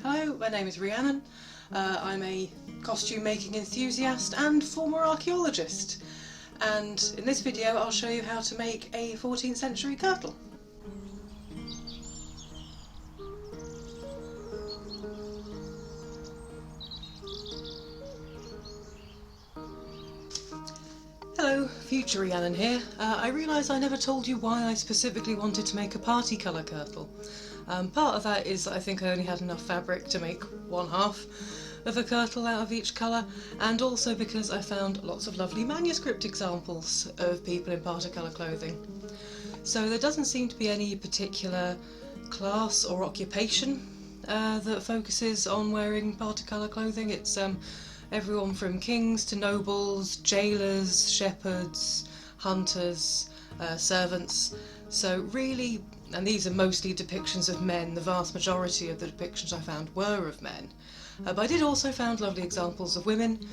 Hello, my name is Rhiannon. I'm a costume making enthusiast and former archaeologist, and in this video I'll show you how to make a 14th century kirtle. Hello, future Rhiannon here. I realise I never told you why I specifically wanted to make a party colour kirtle. Part of that is I think I only had enough fabric to make one half of a kirtle out of each colour, and also because I found lots of lovely manuscript examples of people in particolour clothing. So there doesn't seem to be any particular class or occupation that focuses on wearing particolour clothing. It's everyone from kings to nobles, jailers, shepherds, hunters, servants. So really, and these are mostly depictions of men, the vast majority of the depictions I found were of men. But I did also find lovely examples of women.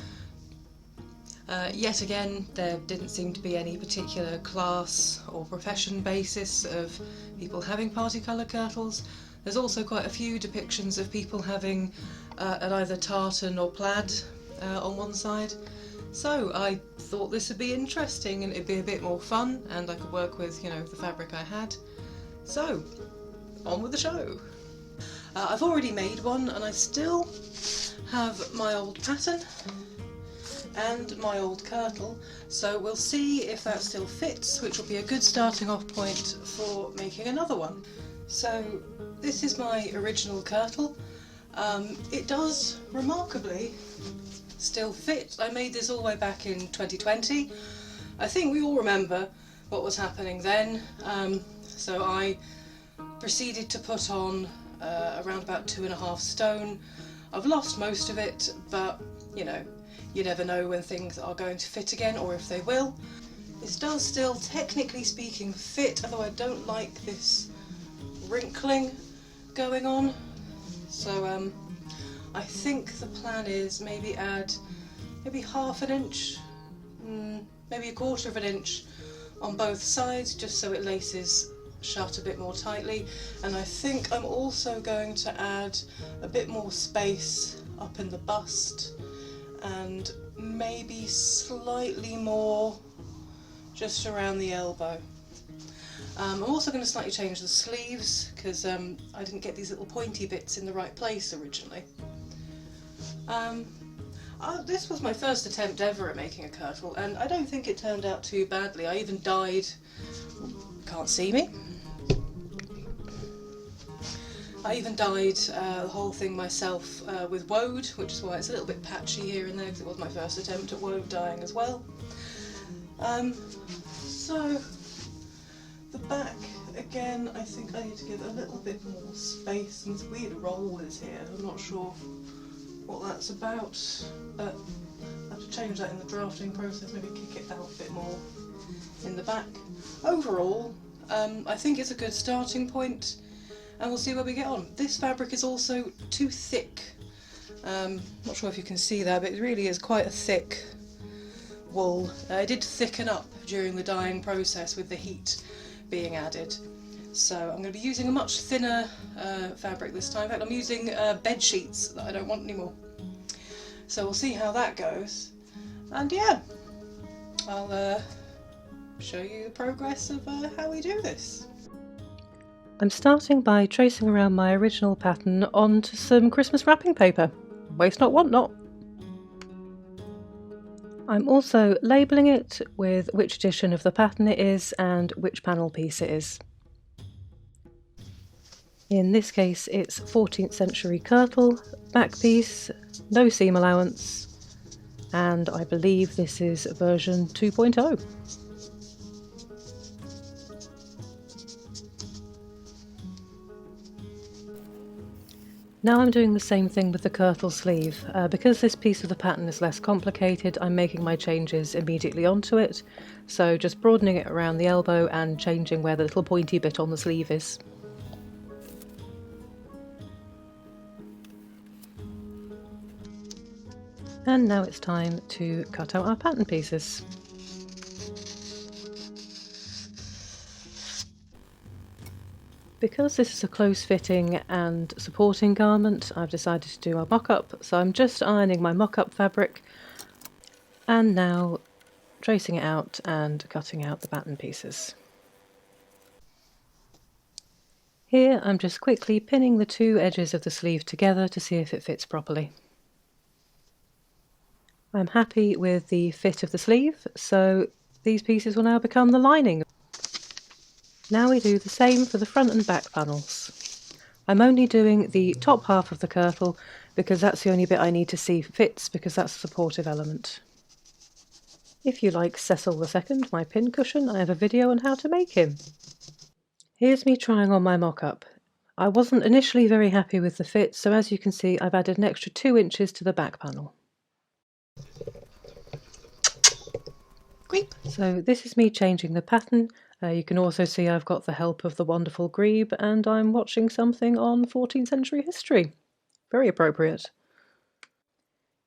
Yet again, there didn't seem to be any particular class or profession basis of people having particolour kirtles. There's also quite a few depictions of people having an either tartan or plaid on one side. So I thought this would be interesting and it'd be a bit more fun, and I could work with, the fabric I had. So, on with the show. I've already made one, and I still have my old pattern and my old kirtle, so we'll see if that still fits, which will be a good starting off point for making another one. So this is my original kirtle. It does remarkably still fit. I made this all the way back in 2020. I think we all remember what was happening then. So I proceeded to put on around about 2.5 stone. I've lost most of it, but you never know when things are going to fit again, or if they will. This does still, technically speaking, fit, although I don't like this wrinkling going on. So I think the plan is maybe add half an inch, maybe 1/4 of an inch on both sides, just so it laces shut a bit more tightly. And I think I'm also going to add a bit more space up in the bust, and maybe slightly more just around the elbow. I'm also going to slightly change the sleeves, because I didn't get these little pointy bits in the right place originally. This was my first attempt ever at making a kirtle, and I don't think it turned out too badly. I even dyed, can't see me, I even dyed the whole thing myself with woad, which is why it's a little bit patchy here and there, because it was my first attempt at woad dyeing as well. So the back, again, I think I need to give it a little bit more space, and this weird roll is here. I'm not sure what that's about, but I have to change that in the drafting process, maybe kick it out a bit more in the back. Overall, I think it's a good starting point, and we'll see where we get on. This fabric is also too thick. Not sure if you can see that, but it really is quite a thick wool. It did thicken up during the dyeing process with the heat being added. So I'm going to be using a much thinner fabric this time. In fact, I'm using bed sheets that I don't want anymore. So we'll see how that goes. And yeah, I'll show you the progress of how we do this. I'm starting by tracing around my original pattern onto some Christmas wrapping paper. Waste not, want not. I'm also labelling it with which edition of the pattern it is and which panel piece it is. In this case it's 14th century kirtle, back piece, no seam allowance, and I believe this is version 2.0. Now I'm doing the same thing with the kirtle sleeve. Because this piece of the pattern is less complicated, I'm making my changes immediately onto it, so just broadening it around the elbow and changing where the little pointy bit on the sleeve is. And now it's time to cut out our pattern pieces. Because this is a close-fitting and supporting garment, I've decided to do a mock-up, so I'm just ironing my mock-up fabric and now tracing it out and cutting out the pattern pieces. Here I'm just quickly pinning the two edges of the sleeve together to see if it fits properly. I'm happy with the fit of the sleeve, so these pieces will now become the lining. Now we do the same for the front and back panels. I'm only doing the top half of the kirtle because that's the only bit I need to see fits, because that's a supportive element. If you like Cecil II, my pin cushion, I have a video on how to make him. Here's me trying on my mock-up. I wasn't initially very happy with the fit, so as you can see I've added an extra 2 inches to the back panel. So this is me changing the pattern. You can also see I've got the help of the wonderful Grebe, and I'm watching something on 14th century history. Very appropriate.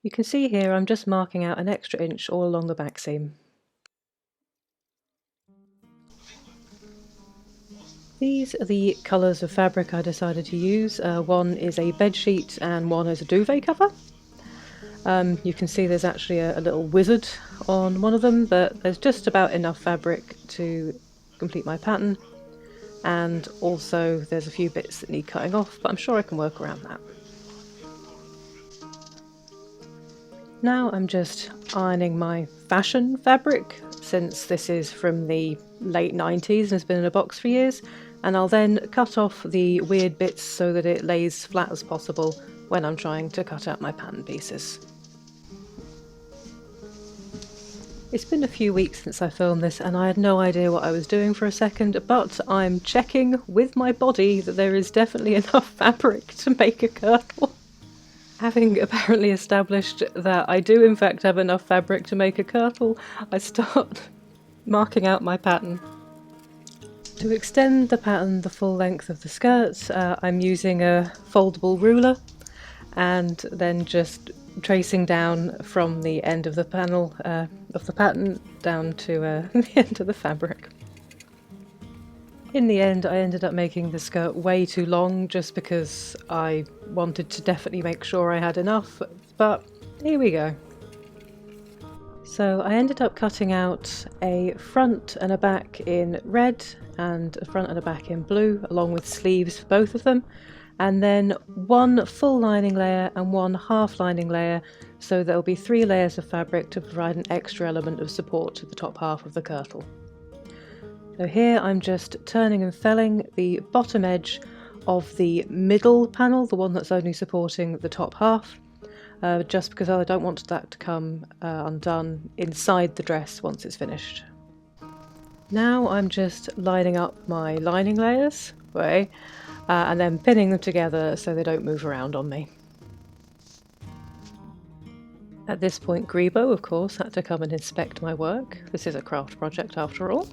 You can see here I'm just marking out an extra inch all along the back seam. These are the colours of fabric I decided to use. One is a bedsheet and one is a duvet cover. You can see there's actually a little wizard on one of them, but there's just about enough fabric to complete my pattern, and also there's a few bits that need cutting off, but I'm sure I can work around that. Now I'm just ironing my fashion fabric, since this is from the late 90s and has been in a box for years, and I'll then cut off the weird bits so that it lays flat as possible when I'm trying to cut out my pattern pieces. It's been a few weeks since I filmed this and I had no idea what I was doing for a second, but I'm checking with my body that there is definitely enough fabric to make a kirtle. Having apparently established that I do in fact have enough fabric to make a kirtle, I start marking out my pattern. To extend the pattern the full length of the skirt, I'm using a foldable ruler and then just tracing down from the end of the panel of the pattern down to the end of the fabric. In the end I ended up making the skirt way too long just because I wanted to definitely make sure I had enough, but here we go. So I ended up cutting out a front and a back in red and a front and a back in blue, along with sleeves for both of them, and then one full lining layer and one half lining layer, so there'll be 3 layers of fabric to provide an extra element of support to the top half of the kirtle. So here I'm just turning and felling the bottom edge of the middle panel, the one that's only supporting the top half, just because I don't want that to come undone inside the dress once it's finished. Now I'm just lining up my lining layers, and then pinning them together so they don't move around on me. At this point Grebe, of course, had to come and inspect my work. This is a craft project after all.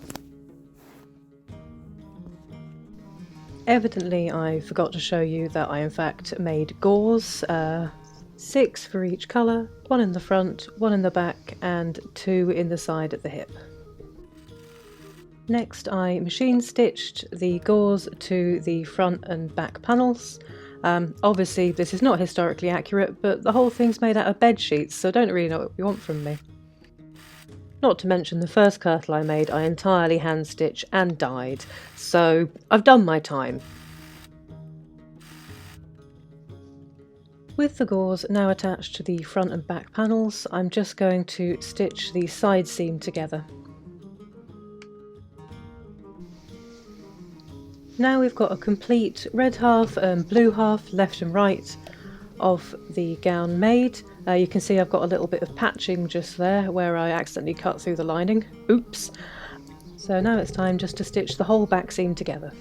Evidently I forgot to show you that I in fact made gauze, 6 for each colour, 1 in the front, 1 in the back and 2 in the side at the hip. Next I machine stitched the gauze to the front and back panels. Obviously this is not historically accurate, but the whole thing's made out of bed sheets, so I don't really know what you want from me. Not to mention the first kirtle I made I entirely hand stitched and dyed, so I've done my time. With the gauze now attached to the front and back panels, I'm just going to stitch the side seam together. Now we've got a complete red half and blue half, left and right, of the gown made. You can see I've got a little bit of patching just there where I accidentally cut through the lining. Oops! So now it's time just to stitch the whole back seam together.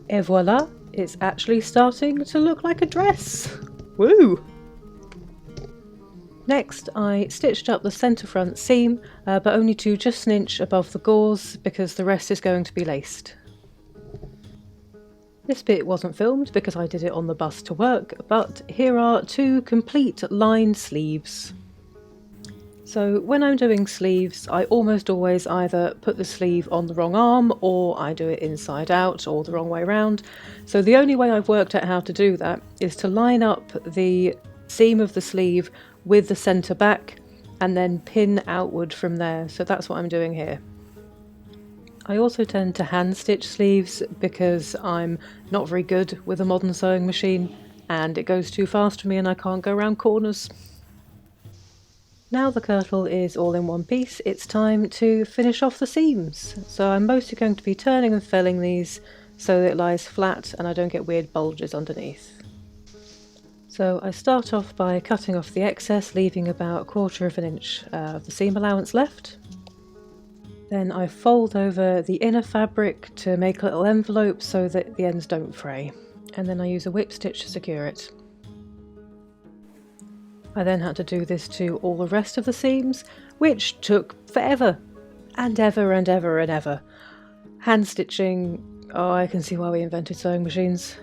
Et voila! It's actually starting to look like a dress! Woo! Next I stitched up the centre front seam, but only to just an inch above the gauze because the rest is going to be laced. This bit wasn't filmed because I did it on the bus to work, but here are 2 complete lined sleeves. So when I'm doing sleeves, I almost always either put the sleeve on the wrong arm or I do it inside out or the wrong way around. So the only way I've worked out how to do that is to line up the seam of the sleeve with the centre back and then pin outward from there. So that's what I'm doing here. I also tend to hand stitch sleeves because I'm not very good with a modern sewing machine and it goes too fast for me and I can't go around corners. Now the kirtle is all in one piece, it's time to finish off the seams. So I'm mostly going to be turning and felling these so that it lies flat and I don't get weird bulges underneath. So I start off by cutting off the excess, leaving about 1/4 of an inch of the seam allowance left. Then I fold over the inner fabric to make a little envelope so that the ends don't fray. And then I use a whip stitch to secure it. I then had to do this to all the rest of the seams, which took forever and ever and ever and ever. Hand stitching, oh, I can see why we invented sewing machines.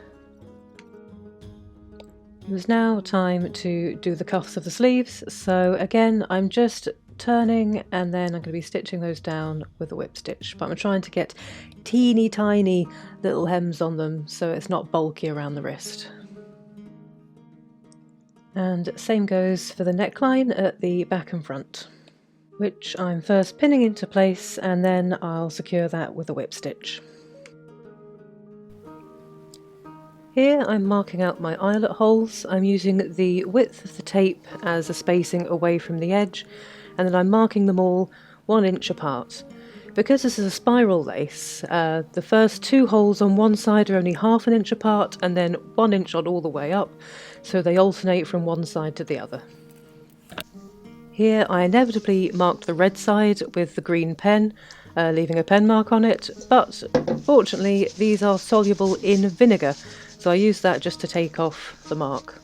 It was now time to do the cuffs of the sleeves, so again I'm just turning and then I'm going to be stitching those down with a whip stitch, but I'm trying to get teeny tiny little hems on them so it's not bulky around the wrist. And same goes for the neckline at the back and front, which I'm first pinning into place and then I'll secure that with a whip stitch. Here I'm marking out my eyelet holes. I'm using the width of the tape as a spacing away from the edge, and then I'm marking them all 1 inch apart. Because this is a spiral lace, the first 2 holes on one side are only 1/2 inch apart and then 1 inch on all the way up, so they alternate from one side to the other. Here I inevitably marked the red side with the green pen, leaving a pen mark on it, but fortunately these are soluble in vinegar, so I use that just to take off the mark.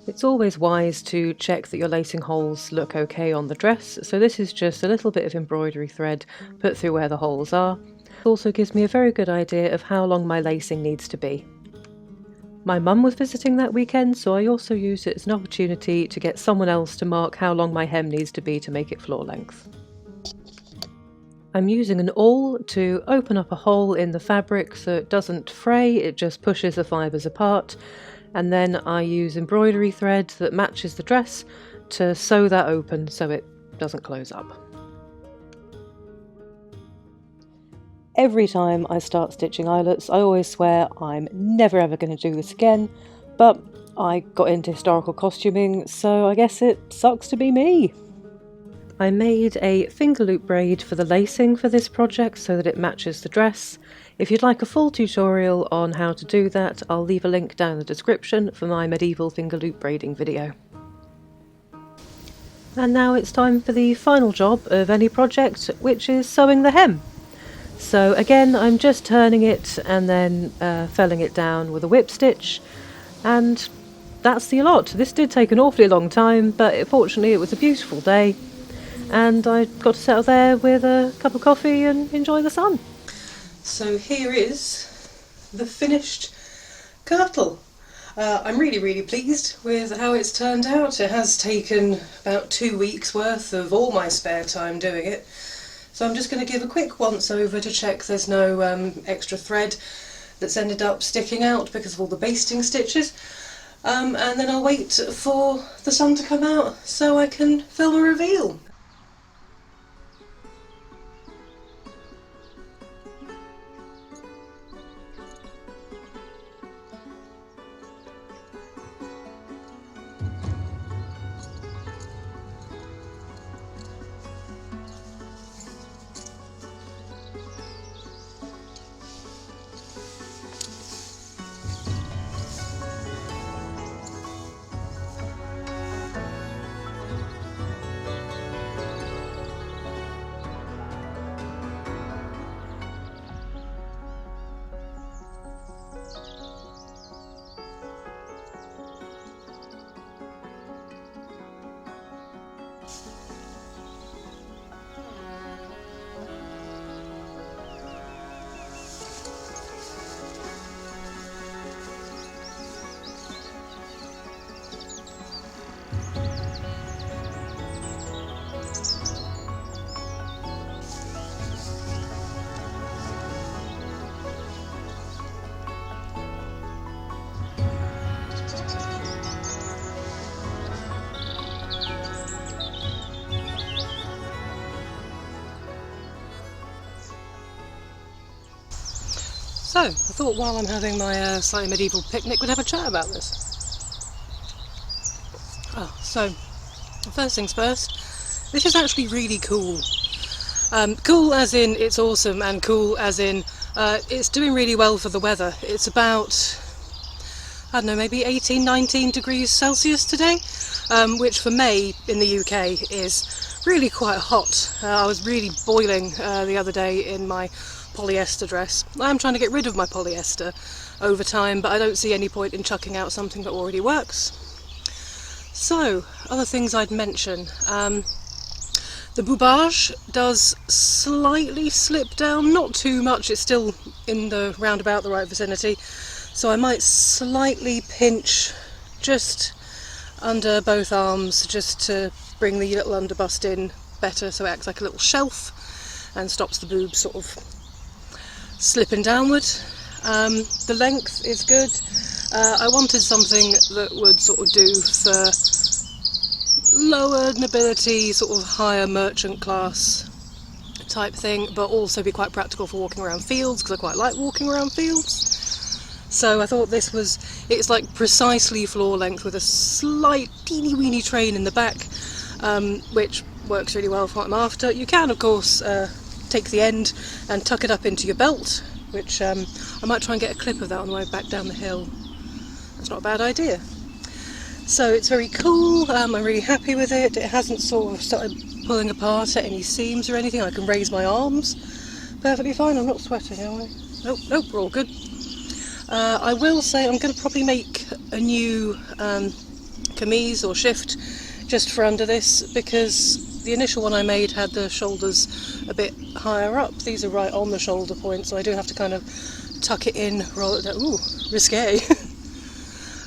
It's always wise to check that your lacing holes look okay on the dress, so this is just a little bit of embroidery thread put through where the holes are. It also gives me a very good idea of how long my lacing needs to be. My mum was visiting that weekend, so I also used it as an opportunity to get someone else to mark how long my hem needs to be to make it floor length. I'm using an awl to open up a hole in the fabric so it doesn't fray, it just pushes the fibres apart. And then I use embroidery thread that matches the dress to sew that open so it doesn't close up. Every time I start stitching eyelets, I always swear I'm never ever going to do this again, but I got into historical costuming, so I guess it sucks to be me. I made a finger loop braid for the lacing for this project so that it matches the dress. If you'd like a full tutorial on how to do that, I'll leave a link down in the description for my medieval finger loop braiding video. And now it's time for the final job of any project, which is sewing the hem. So again, I'm just turning it and then felling it down with a whip stitch, and that's the lot. This did take an awfully long time, but fortunately it was a beautiful day, and I got to settle there with a cup of coffee and enjoy the sun. So here is the finished kirtle. I'm really pleased with how it's turned out. It has taken about 2 weeks worth of all my spare time doing it. So I'm just going to give a quick once over to check there's no extra thread that's ended up sticking out because of all the basting stitches. And then I'll wait for the sun to come out so I can film a reveal. So, I thought while I'm having my slightly medieval picnic, we'd have a chat about this. So, first things first, this is actually really cool. Cool as in it's awesome, and cool as in it's doing really well for the weather. It's about, I don't know, maybe 18, 19 degrees Celsius today, which for May in the UK is really quite hot. I was really boiling the other day in my polyester dress. I am trying to get rid of my polyester over time, but I don't see any point in chucking out something that already works. So, other things I'd mention. The boubage does slightly slip down, not too much, it's still in the roundabout the right vicinity, so I might slightly pinch just under both arms just to bring the little underbust in better, so it acts like a little shelf and stops the boobs sort of slipping downward. The length is good. I wanted something that would sort of do for lower nobility, sort of higher merchant class type thing, but also be quite practical for walking around fields, because I quite like walking around fields. So I thought this was, it's like precisely floor length with a slight teeny weeny train in the back, which works really well for what I'm after. You can of course take the end and tuck it up into your belt, which I might try and get a clip of that on the way back down the hill. That's not a bad idea. So it's very cool, I'm really happy with it. It hasn't sort of started pulling apart at any seams or anything. I can raise my arms perfectly fine. I'm not sweating, am I? Nope, nope, we're all good. I will say I'm going to probably make a new camise or shift just for under this, because the initial one I made had the shoulders a bit higher up. These are right on the shoulder point, so I do have to kind of tuck it in, roll it down. Ooh, risque.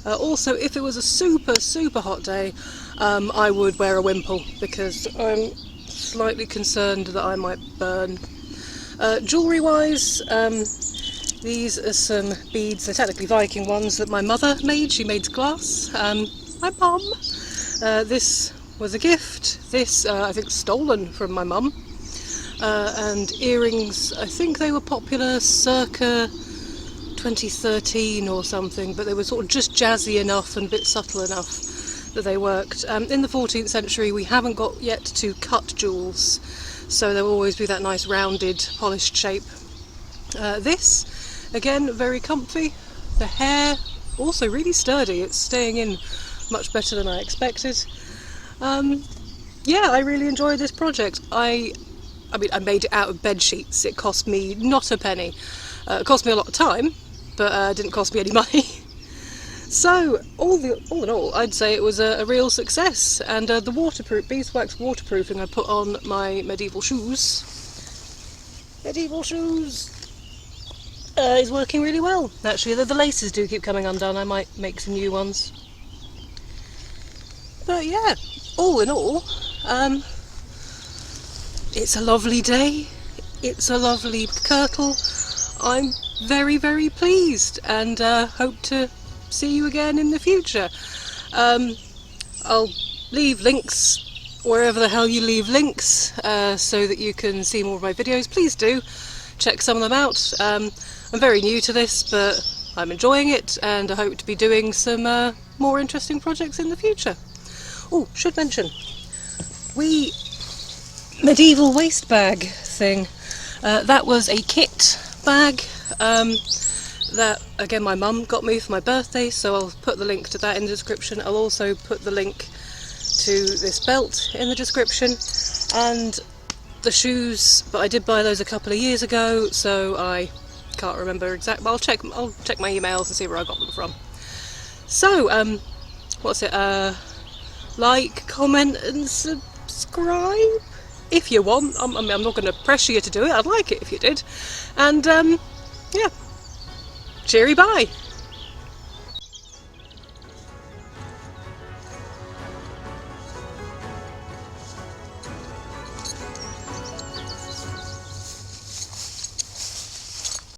Also, if it was a super hot day, I would wear a wimple, because I'm slightly concerned that I might burn. Jewellery wise, these are some beads. They're technically Viking ones that my mother made. She made glass. My mum. This was a gift. This I think stolen from my mum. And earrings, I think they were popular circa 2013 or something, but they were sort of just jazzy enough and a bit subtle enough that they worked. In the 14th century we haven't got yet to cut jewels, so there will always be that nice rounded polished shape. This, again, very comfy. The hair, also really sturdy, it's staying in much better than I expected. Yeah, I really enjoyed this project. I mean, I made it out of bed sheets. It cost me not a penny. It cost me a lot of time, but didn't cost me any money. So, all in all, I'd say it was a real success. And the beeswax waterproofing I put on my medieval shoes, is working really well. Actually, the laces do keep coming undone. I might make some new ones. But yeah, all in all, it's a lovely day. It's a lovely Kirtle. I'm very pleased, and hope to see you again in the future. I'll leave links wherever the hell you leave links, so that you can see more of my videos. Please do check some of them out. I'm very new to this, but I'm enjoying it, and I hope to be doing some more interesting projects in the future. Oh, should mention, medieval waste bag thing, that was a kit bag that, again, my mum got me for my birthday, so I'll put the link to that in the description. I'll also put the link to this belt in the description, and the shoes, but I did buy those a couple of years ago, so I can't remember exactly. I'll check my emails and see where I got them from. So, what's it, like, comment and subscribe if you want. I'm not going to pressure you to do it. I'd like it if you did. And yeah, cheery bye.